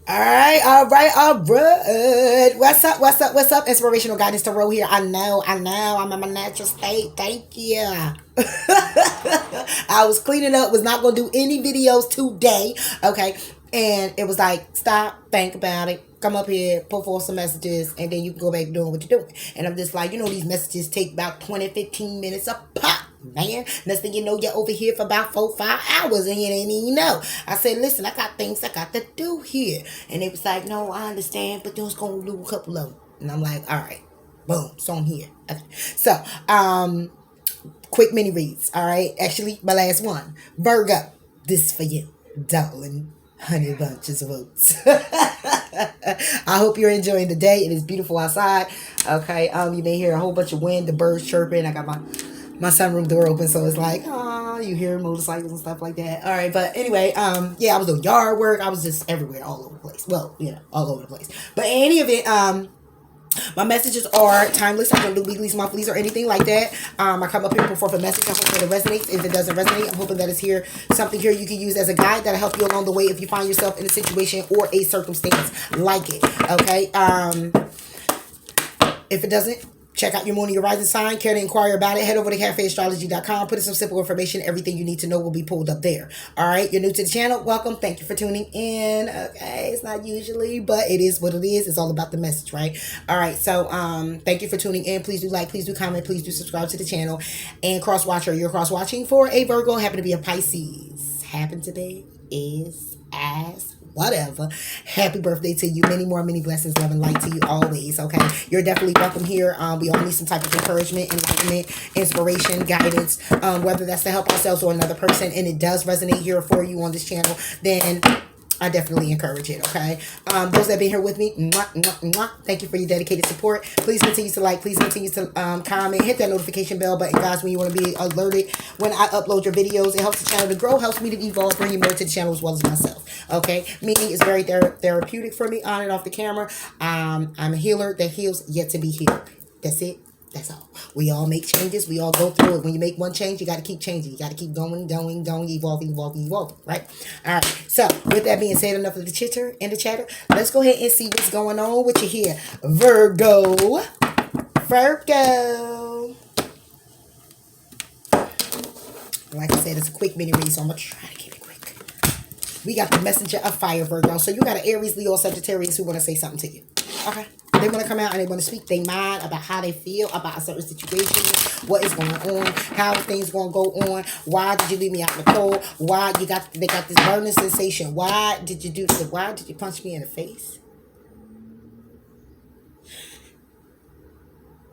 All right, all right, all right. What's up? What's up? What's up? Inspirational guidance to roll here. I know. I'm in my natural state. Thank you. I was cleaning up. Was not gonna do any videos today. Okay, and it was like stop, think about it. Come up here, put forth some messages, and then you can go back doing what you're doing. And I'm just like, these messages take about 20, 15 minutes a pop, man. Next thing you know, you're over here for about 4, 5 hours, and you didn't even know. I said, listen, I got things I got to do here. And it was like, no, I understand, but there's going to do a couple of them. And I'm like, all right, boom, so I'm here. Okay. So, quick mini reads, all right? Actually, my last one. Virgo, this is for you, darling. Honey bunches of oats. I hope you're enjoying the day. It is beautiful outside. Okay. You may hear a whole bunch of wind, the birds chirping. I got my sunroom door open, so it's like, you hear motorcycles and stuff like that. All right, but anyway, yeah, I was doing yard work. I was just everywhere, all over the place. Well, all over the place. But in any event, my messages are timeless. I don't do weeklies, monthlies, or anything like that. I come up here and put forth a message. I hope that it resonates. If it doesn't resonate, I'm hoping that it's here something here you can use as a guide that'll help you along the way if you find yourself in a situation or a circumstance like it. Okay. If it doesn't, check out your moon and your rising sign. Care to inquire about it? Head over to cafeastrology.com. Put in some simple information. Everything you need to know will be pulled up there. All right. You're new to the channel. Welcome. Thank you for tuning in. Okay. It's not usually, but it is what it is. It's all about the message, right? All right. So, thank you for tuning in. Please do like, please do comment, please do subscribe to the channel. And cross watcher, you're cross watching for a Virgo, happen to be a Pisces. Happen to be, is, as, whatever. Happy birthday to you. Many more, many blessings, love, and light to you always. Okay. You're definitely welcome here. We all need some type of encouragement, enlightenment, inspiration, guidance, whether that's to help ourselves or another person, and it does resonate here for you on this channel, then I definitely encourage it, okay? Those that have been here with me, mwah, mwah, mwah, thank you for your dedicated support. Please continue to like. Please continue to comment. Hit that notification bell button, guys, when you want to be alerted when I upload your videos. It helps the channel to grow, helps me to evolve, bringing more to the channel as well as myself, okay? Meaning it's very therapeutic for me on and off the camera. I'm a healer that heals yet to be healed. That's it. That's all. We all make changes. We all go through it. When you make one change, you got to keep changing. You got to keep going, evolving, right? All right. So, with that being said, enough of the chitter and the chatter. Let's go ahead and see what's going on with you here. Virgo. Like I said, it's a quick mini read, so I'm going to try to keep it quick. We got the messenger of fire, Virgo. So, you got an Aries, Leo, Sagittarius who want to say something to you. Okay. They want to come out and they want to speak their mind about how they feel about a certain situation, what is going on, how things going to go on. Why did you leave me out in the cold? Why they got this burning sensation? Why did you Why did you punch me in the face?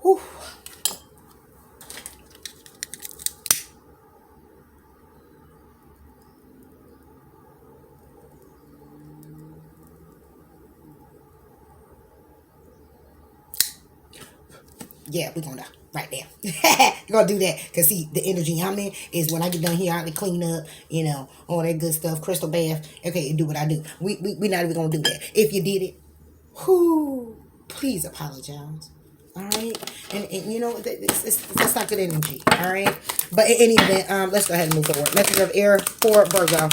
Whew. Yeah, we're going to right there. You're going to do that. Because, see, the energy I'm in is when I get done here, I can clean up, all that good stuff, crystal bath. Okay, and do what I do. We're not even going to do that. If you did it, please apologize. All right? And that's not good energy. All right? But in any event, let's go ahead and move forward. Message of air for Virgo.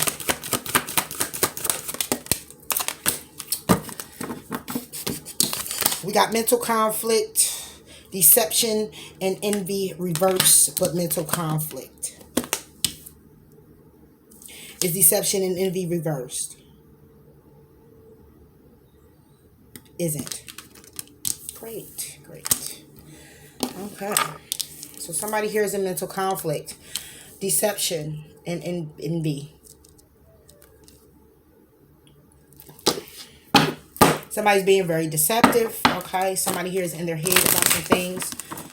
We got mental conflict, deception, and envy reverse, but mental conflict. Is deception and envy reversed? Isn't. Great. Okay. So somebody here is in mental conflict, deception, and envy. Somebody's being very deceptive, okay? Somebody here is in their head about some things,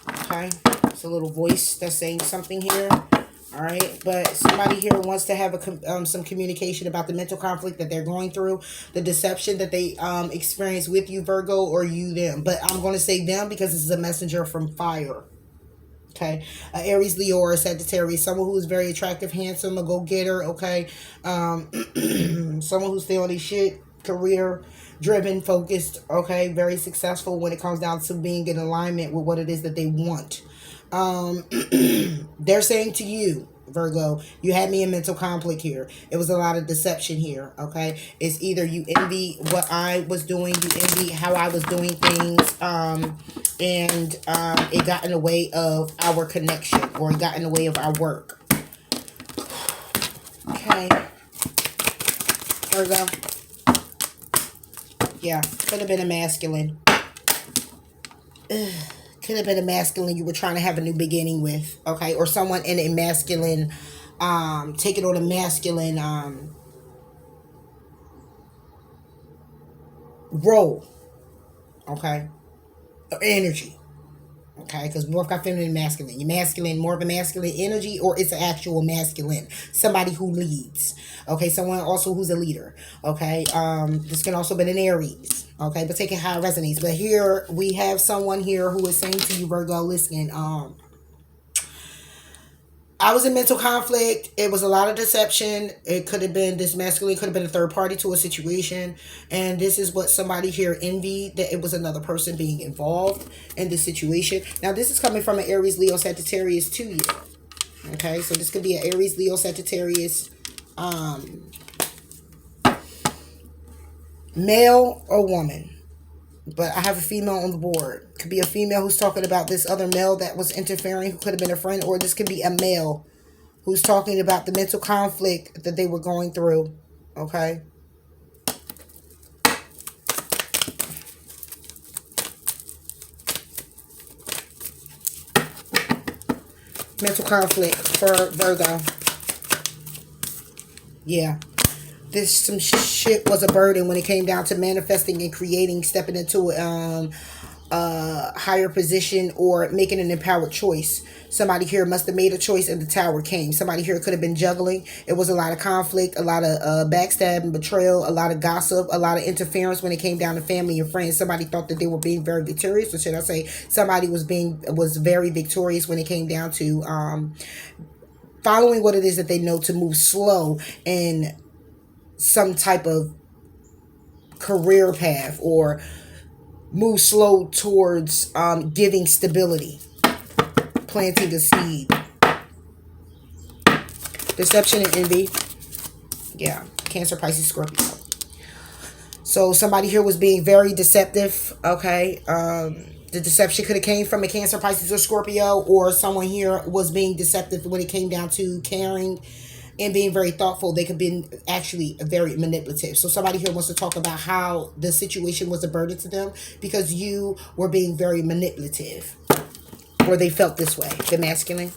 okay? It's a little voice that's saying something here, all right? But somebody here wants to have some communication about the mental conflict that they're going through, the deception that they experience with you, Virgo, or you, them. But I'm going to say them because this is a messenger from fire, okay? Aries, Leo, or Sagittarius, someone who is very attractive, handsome, a go-getter, okay? Someone who's still on their shit, career driven, focused, okay, very successful when it comes down to being in alignment with what it is that they want. They're saying to you, Virgo, you had me in mental conflict here. It was a lot of deception here, okay? It's either you envy what I was doing, you envy how I was doing things, and it got in the way of our connection, or it got in the way of our work. Okay. Virgo. Yeah, could have been a masculine. Ugh. Could have been a masculine you were trying to have a new beginning with, okay? Or someone in a masculine, taking on a masculine role, okay? Or energy, okay? Because both got feminine and masculine. You're masculine, more of a masculine energy, or it's an actual masculine. Somebody who leads, okay? Someone also who's a leader, okay? This can also be an Aries. Okay, but take it how it resonates. But here we have someone here who is saying to you, Virgo, listen, I was in mental conflict. It was a lot of deception. It could have been this masculine, could have been a third party to a situation. And this is what somebody here envied, that it was another person being involved in this situation. Now, this is coming from an Aries, Leo, Sagittarius to you. Okay, so this could be an Aries, Leo, Sagittarius, male or woman. But I have a female on the board. Could be a female who's talking about this other male that was interfering, who could have been a friend, or this could be a male who's talking about the mental conflict that they were going through. Okay. Mental conflict for Virgo. Yeah. This some shit was a burden when it came down to manifesting and creating, stepping into a higher position or making an empowered choice. Somebody here must have made a choice and the tower came. Somebody here could have been juggling. It was a lot of conflict, a lot of backstabbing, betrayal, a lot of gossip, a lot of interference when it came down to family and friends. Somebody thought that they were being very victorious, or should I say somebody was very victorious when it came down to following what it is that they know, to move slow and some type of career path, or move slow towards giving stability, planting a seed. Deception and envy. Yeah, Cancer, Pisces, Scorpio. So somebody here was being very deceptive, okay? The deception could have came from a Cancer, Pisces, or Scorpio, or someone here was being deceptive when it came down to caring and being very thoughtful. They could be actually very manipulative. So somebody here wants to talk about how the situation was a burden to them because you were being very manipulative, or they felt this way. The masculine.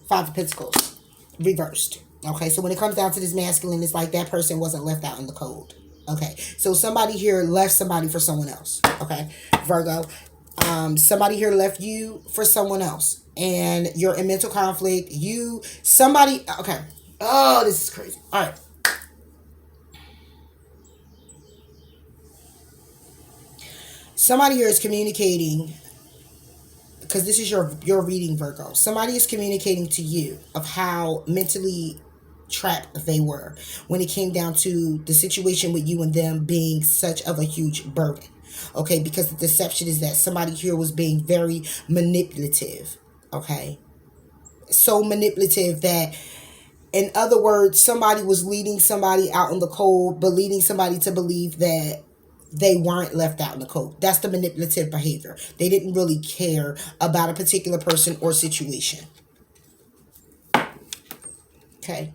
Five of Pentacles. Reversed. Okay, so when it comes down to this masculine, it's like that person wasn't left out in the cold. Okay, so somebody here left somebody for someone else. Okay, Virgo. Somebody here left you for someone else, and you're in mental conflict. Okay. Oh, this is crazy. All right. Somebody here is communicating, because this is your reading, Virgo. Somebody is communicating to you of how mentally trapped they were when it came down to the situation with you and them being such of a huge burden. Okay, because the deception is that somebody here was being very manipulative. Okay, so manipulative that, in other words, somebody was leading somebody out in the cold, but leading somebody to believe that they weren't left out in the cold. That's the manipulative behavior. They didn't really care about a particular person or situation. Okay,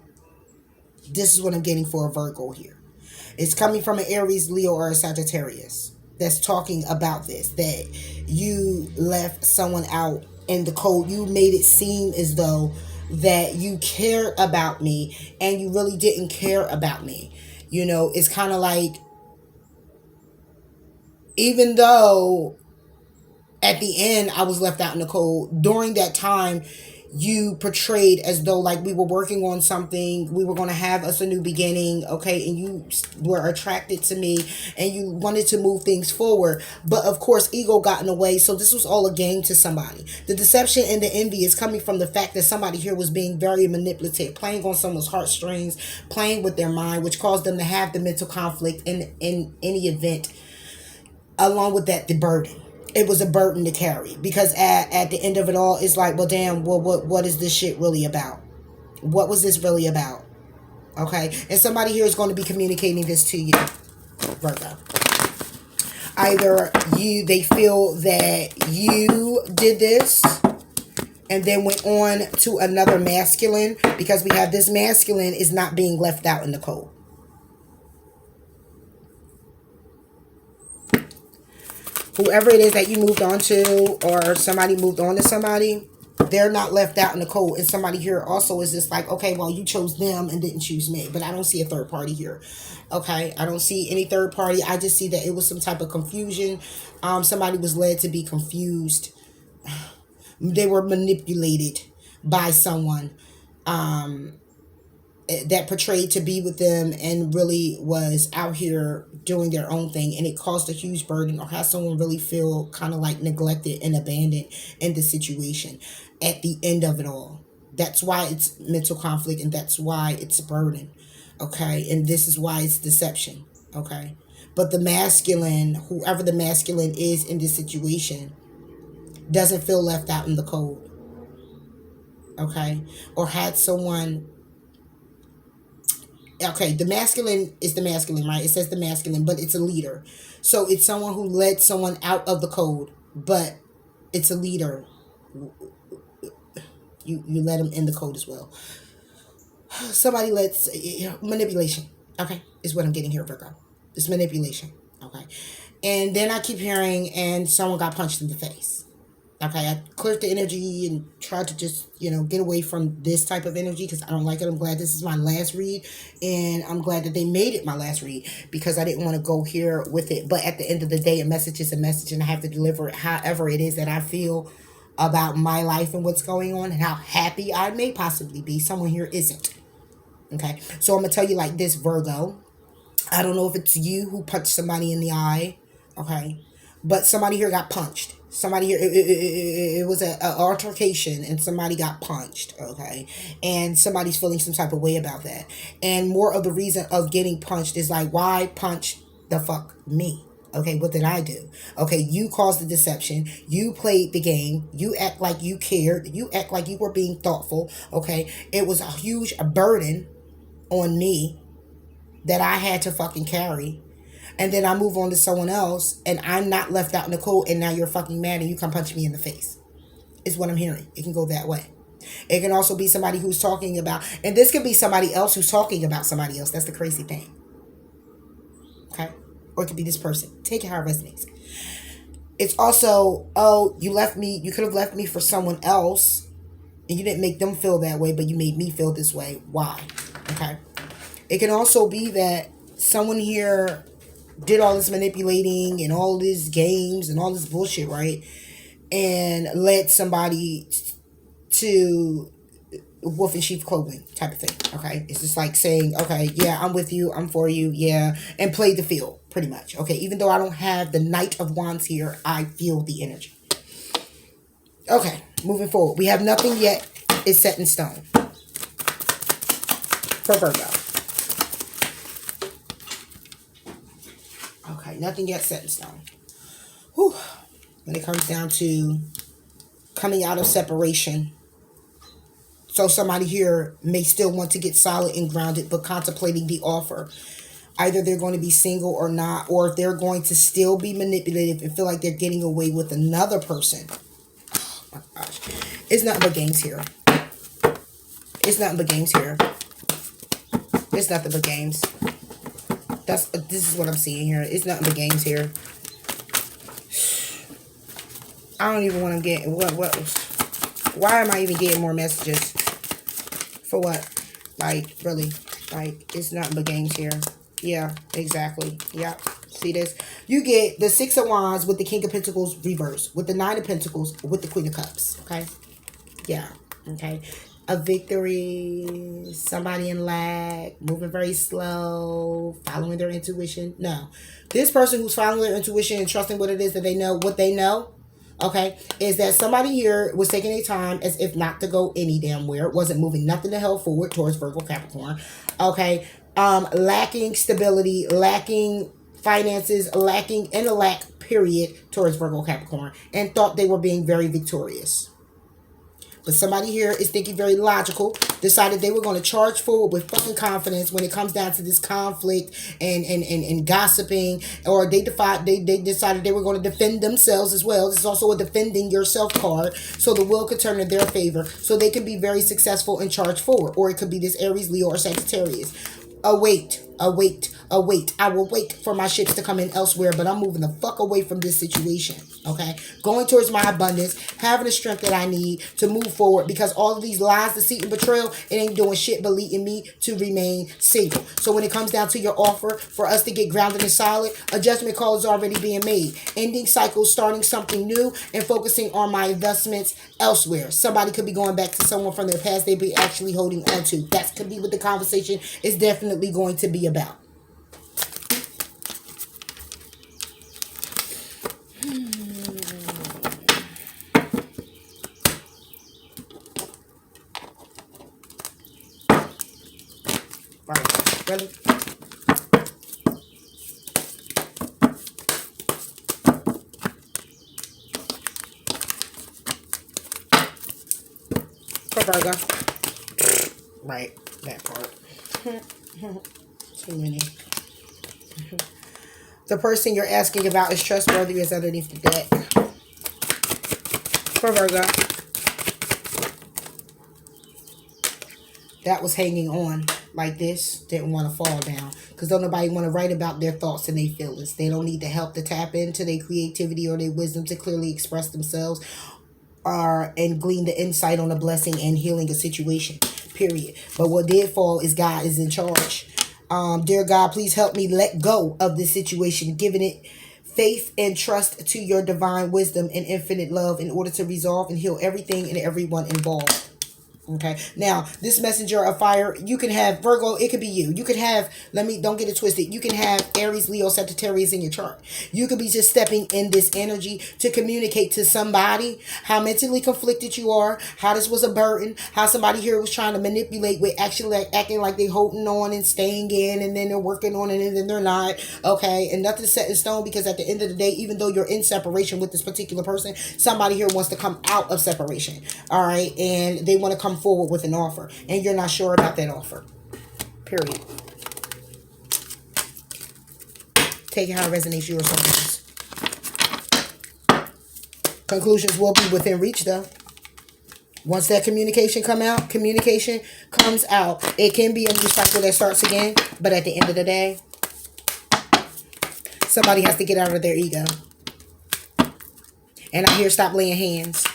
this is what I'm getting for a Virgo here. It's coming from an Aries, Leo, or a Sagittarius that's talking about this, that you left someone out in the cold. You made it seem as though that you cared about me, and you really didn't care about me. You know, it's kind of like, even though at the end I was left out in the cold, during that time you portrayed as though like we were working on something, we were going to have us a new beginning, okay, and you were attracted to me and you wanted to move things forward, but of course ego got in the way. So this was all a game to somebody. The deception and the envy is coming from the fact that somebody here was being very manipulative, playing on someone's heartstrings, playing with their mind, which caused them to have the mental conflict in any event. Along with that, the burden. it was a burden to carry, because at the end of it all, it's like, well, damn, well, what is this shit really about? What was this really about? Okay, and somebody here is going to be communicating this to you, Virgo. Either they feel that you did this and then went on to another masculine, because we have this masculine is not being left out in the cold. Whoever it is that you moved on to, or somebody moved on to somebody, they're not left out in the cold. And somebody here also is just like, okay, well, you chose them and didn't choose me. But I don't see a third party here. Okay, I don't see any third party. I just see that it was some type of confusion. Somebody was led to be confused. They were manipulated by someone that portrayed to be with them and really was out here doing their own thing, and it caused a huge burden, or has someone really feel kind of like neglected and abandoned in the situation at the end of it all. That's why it's mental conflict, and that's why it's a burden. Okay, and this is why it's deception. Okay, but the masculine, whoever the masculine is in this situation, doesn't feel left out in the cold. Okay, or had someone. Okay, the masculine is the masculine, right? It says the masculine, but it's a leader. So it's someone who led someone out of the code, but it's a leader. You let them in the code as well. Somebody lets manipulation. Okay, is what I'm getting here, Virgo. It's manipulation. Okay, and then I keep hearing, and someone got punched in the face. Okay, I cleared the energy and tried to just, get away from this type of energy because I don't like it. I'm glad this is my last read, and I'm glad that they made it my last read, because I didn't want to go here with it. But at the end of the day, a message is a message, and I have to deliver it however it is that I feel about my life and what's going on and how happy I may possibly be. Someone here isn't. Okay, so I'm going to tell you like this, Virgo. I don't know if it's you who punched somebody in the eye. Okay, but somebody here got punched. Somebody here, it was an altercation, and somebody got punched, okay? And somebody's feeling some type of way about that. And more of the reason of getting punched is like, why punch the fuck me? Okay, what did I do? Okay, you caused the deception. You played the game. You act like you cared. You act like you were being thoughtful, okay? It was a huge burden on me that I had to fucking carry. And then I move on to someone else, and I'm not left out in the cold, and now you're fucking mad and you come punch me in the face. Is what I'm hearing. It can go that way. It can also be somebody who's talking about, and this could be somebody else who's talking about somebody else. That's the crazy thing. Okay? Or it could be this person. Take it how it resonates. It's also, oh, you left me, you could have left me for someone else, and you didn't make them feel that way, but you made me feel this way. Why? Okay? It can also be that someone here did all this manipulating and all these games and all this bullshit, right? And led somebody to wolf in sheep clothing type of thing, okay? It's just like saying, okay, yeah, I'm with you, I'm for you, yeah, and play the field, pretty much, okay? Even though I don't have the Knight of Wands here, I feel the energy. Okay, moving forward. We have nothing yet is set in stone for Virgo. Okay, nothing yet set in stone. Whew. When it comes down to coming out of separation. So somebody here may still want to get solid and grounded, but contemplating the offer. Either they're going to be single or not, or if they're going to still be manipulative and feel like they're getting away with another person. Oh my gosh. It's nothing but games here. It's nothing but games here. It's nothing but games. This is what I'm seeing here. It's nothing but games here. I don't even want to get why am I even getting more messages? For what? Like, really? Like, it's nothing but games here. Yeah, exactly. Yep. See this? You get the Six of Wands with the King of Pentacles reverse, with the Nine of Pentacles, with the Queen of Cups. Okay? Yeah. Okay. A victory, somebody in lag, moving very slow, following their intuition. No. This person who's following their intuition and trusting what it is that they know, what they know, okay, is that somebody here was taking their time as if not to go any damn where. It wasn't moving nothing the hell forward towards Virgo Capricorn. Okay. Lacking stability, lacking finances, lacking intellect, period, Taurus, Virgo, Capricorn, and thought they were being very victorious. But somebody here is thinking very logical, decided they were going to charge forward with fucking confidence when it comes down to this conflict and gossiping, or they decided they were going to defend themselves as well. This is also a defending yourself card, so the will could turn in their favor, so they can be very successful and charge forward. Or it could be this Aries, Leo, or Sagittarius. Await. I will wait for my ships to come in elsewhere, but I'm moving the fuck away from this situation. Okay, going towards my abundance, having the strength that I need to move forward, because all of these lies, deceit, and betrayal, it ain't doing shit but leading me to remain single. So when it comes down to your offer for us to get grounded and solid, a judgment call is already being made. Ending cycles, starting something new, and focusing on my investments elsewhere. Somebody could be going back to someone from their past they be actually holding on to. That could be what the conversation is definitely going to be about. Really? For Virgo. Right, that part. Too many. The person you're asking about is trustworthy, is underneath the deck. For Virgo. That was hanging on like this. Didn't want to fall down. Because don't nobody want to write about their thoughts and their feelings. They don't need the help to tap into their creativity or their wisdom to clearly express themselves and glean the insight on a blessing and healing a situation. Period. But what did fall is God is in charge. Dear God, please help me let go of this situation, giving it faith and trust to your divine wisdom and infinite love in order to resolve and heal everything and everyone involved. Okay, now this messenger of fire, you can have Virgo, it could be you. You could have, don't get it twisted. You can have Aries, Leo, Sagittarius in your chart. You could be just stepping in this energy to communicate to somebody how mentally conflicted you are, how this was a burden, how somebody here was trying to manipulate with actually acting like they holding on and staying in, and then they're working on it and then they're not. Okay, and nothing's set in stone, because at the end of the day, even though you're in separation with this particular person, somebody here wants to come out of separation. All right, and they want to come forward with an offer, and you're not sure about that offer. Period. Take it how it resonates, you or someone else. Conclusions will be within reach, though. Once that communication comes out, it can be a new cycle that starts again, but at the end of the day, somebody has to get out of their ego. And I hear stop laying hands.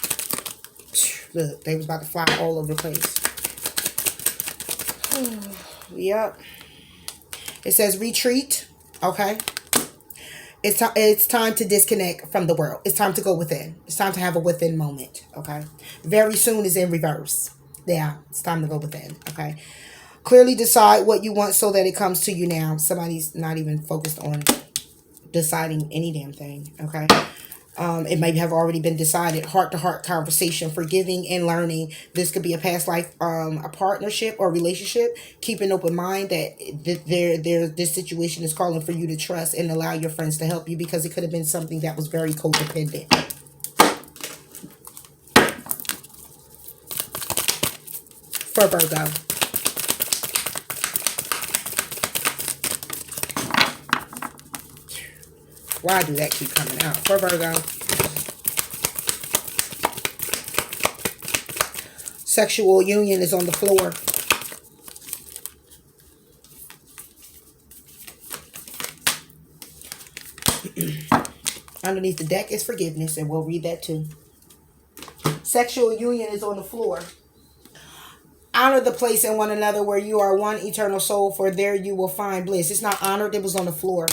Look, they was about to fly all over the place. Yep. It says retreat. Okay. It's time to disconnect from the world. It's time to go within. It's time to have a within moment. Okay. Very soon is in reverse. Yeah. It's time to go within. Okay. Clearly decide what you want so that it comes to you now. Somebody's not even focused on deciding any damn thing. Okay. It may have already been decided. Heart-to-heart conversation, forgiving and learning. This could be a past life, a partnership or relationship. Keep an open mind that this situation is calling for you to trust and allow your friends to help you, because it could have been something that was very codependent. For Virgo. Why do that keep coming out? For Virgo. Sexual union is on the floor. Underneath the deck is forgiveness, and we'll read that too. Sexual union is on the floor. Honor the place in one another where you are one eternal soul, for there you will find bliss. It's not honored, it was on the floor.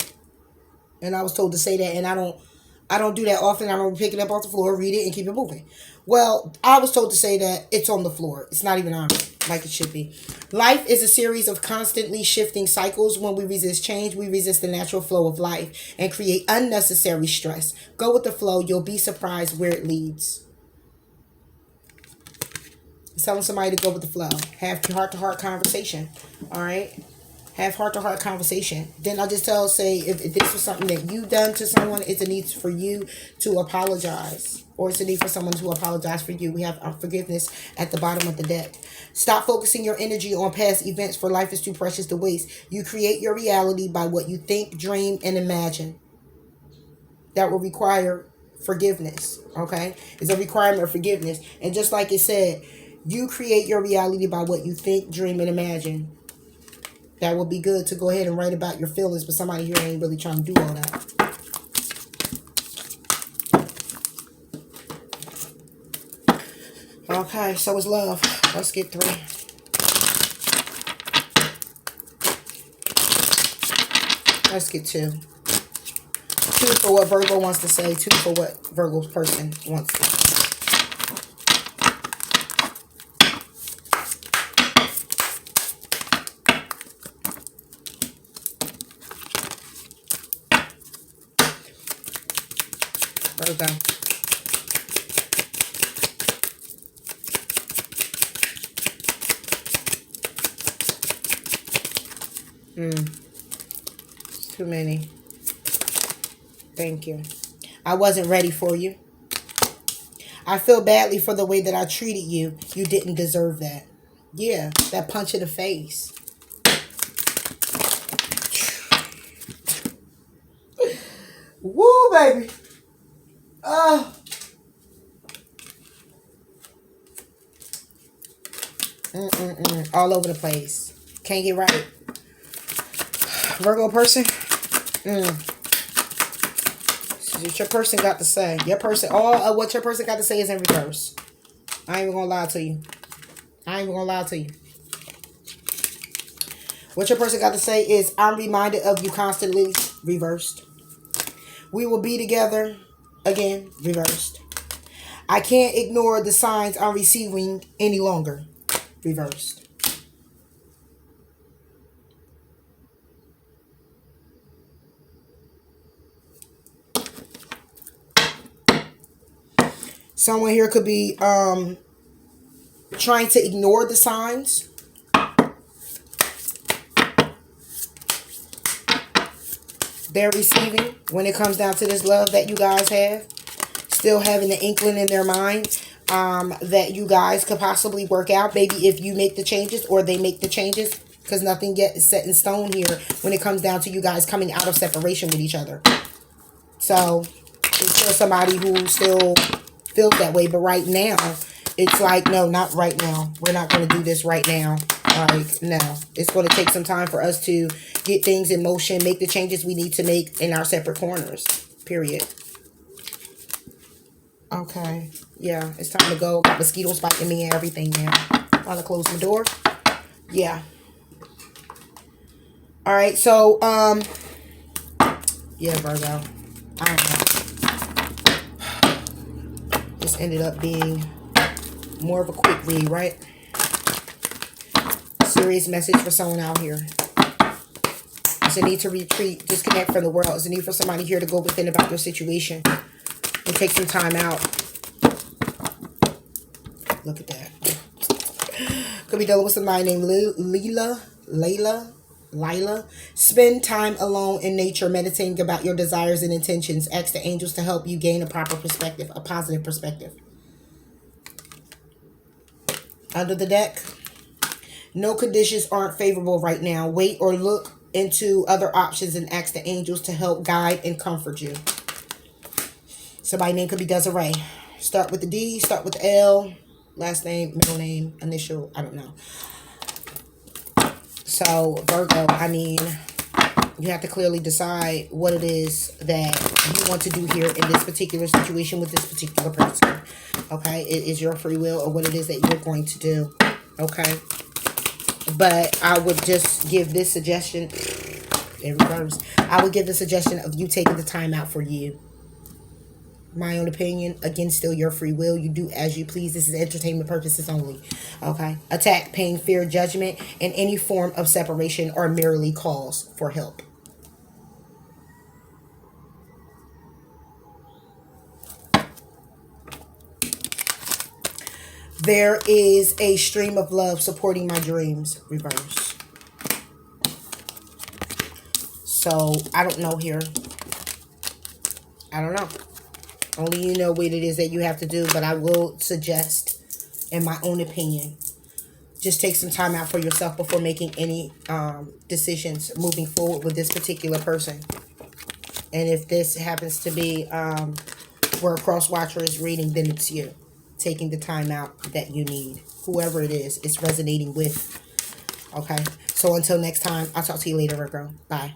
And I was told to say that, and I don't do that often. I don't pick it up off the floor, read it, and keep it moving. Well, I was told to say that it's on the floor. It's not even honored like it should be. Life is a series of constantly shifting cycles. When we resist change, we resist the natural flow of life and create unnecessary stress. Go with the flow. You'll be surprised where it leads. It's telling somebody to go with the flow. Have heart-to-heart conversation. All right? Have heart-to-heart conversation. Then I just say if this was something that you done to someone, it's a need for you to apologize. Or it's a need for someone to apologize for you. We have forgiveness at the bottom of the deck. Stop focusing your energy on past events, for life is too precious to waste. You create your reality by what you think, dream, and imagine. That will require forgiveness. Okay? It's a requirement of forgiveness. And just like it said, you create your reality by what you think, dream, and imagine. That would be good to go ahead and write about your feelings, but somebody here ain't really trying to do all that. Okay, so is love. Let's get 3. Let's get 2. 2 for what Virgo wants to say. 2 for what Virgo's person wants to say. Virgo. Too many. Thank you. I wasn't ready for you. I feel badly for the way that I treated you. You didn't deserve that. Yeah, that punch in the face. Woo, baby. All over the place. Can't get right. Virgo person. This is what your person got to say. Your person, all of what your person got to say is in reverse. I ain't even gonna lie to you. What your person got to say is, I'm reminded of you constantly. Reversed. We will be together. Again, reversed. I can't ignore the signs I'm receiving any longer. Reversed. Someone here could be trying to ignore the signs. They're receiving when it comes down to this love that you guys have. Still having the inkling in their mind that you guys could possibly work out. Maybe if you make the changes or they make the changes. Because nothing yet is set in stone here when it comes down to you guys coming out of separation with each other. So, it's still somebody who still feels that way. But right now, it's like, no, not right now. We're not going to do this right now. Like, no. It's going to take some time for us to get things in motion, make the changes we need to make in our separate corners. Period. Okay. Yeah, it's time to go. Got mosquitoes biting me and everything now. While I close the door. Yeah. All right, so, yeah, Virgo. I don't know. This ended up being more of a quick read, right? Serious message for someone out here. It's a need to retreat, disconnect from the world. It's a need for somebody here to go within about their situation and take some time out. Look at that. Could be dealing with somebody named Layla. Spend time alone in nature, meditating about your desires and intentions. Ask the angels to help you gain a proper perspective, a positive perspective. Under the deck, no conditions aren't favorable right now. Wait or look into other options and ask the angels to help guide and comfort you. Somebody name could be Desiree. Start with the D, start with the L. Last name, middle name, initial, I don't know. So, Virgo, I mean, you have to clearly decide what it is that you want to do here in this particular situation with this particular person. Okay? It is your free will or what it is that you're going to do. Okay? But I would just give this suggestion, in reverse, I would give the suggestion of you taking the time out for you. My own opinion, again, still your free will. You do as you please. This is entertainment purposes only. Okay? Attack, pain, fear, judgment, and any form of separation or merely calls for help. There is a stream of love supporting my dreams. Reverse. So I don't know here. I don't know. Only you know what it is that you have to do. But I will suggest, in my own opinion, just take some time out for yourself before making any decisions moving forward with this particular person. And if this happens to be where a cross watcher is reading, then it's you taking the time out that you need. Whoever it is, it's resonating with. Okay. So until next time, I'll talk to you later, Virgo. Bye.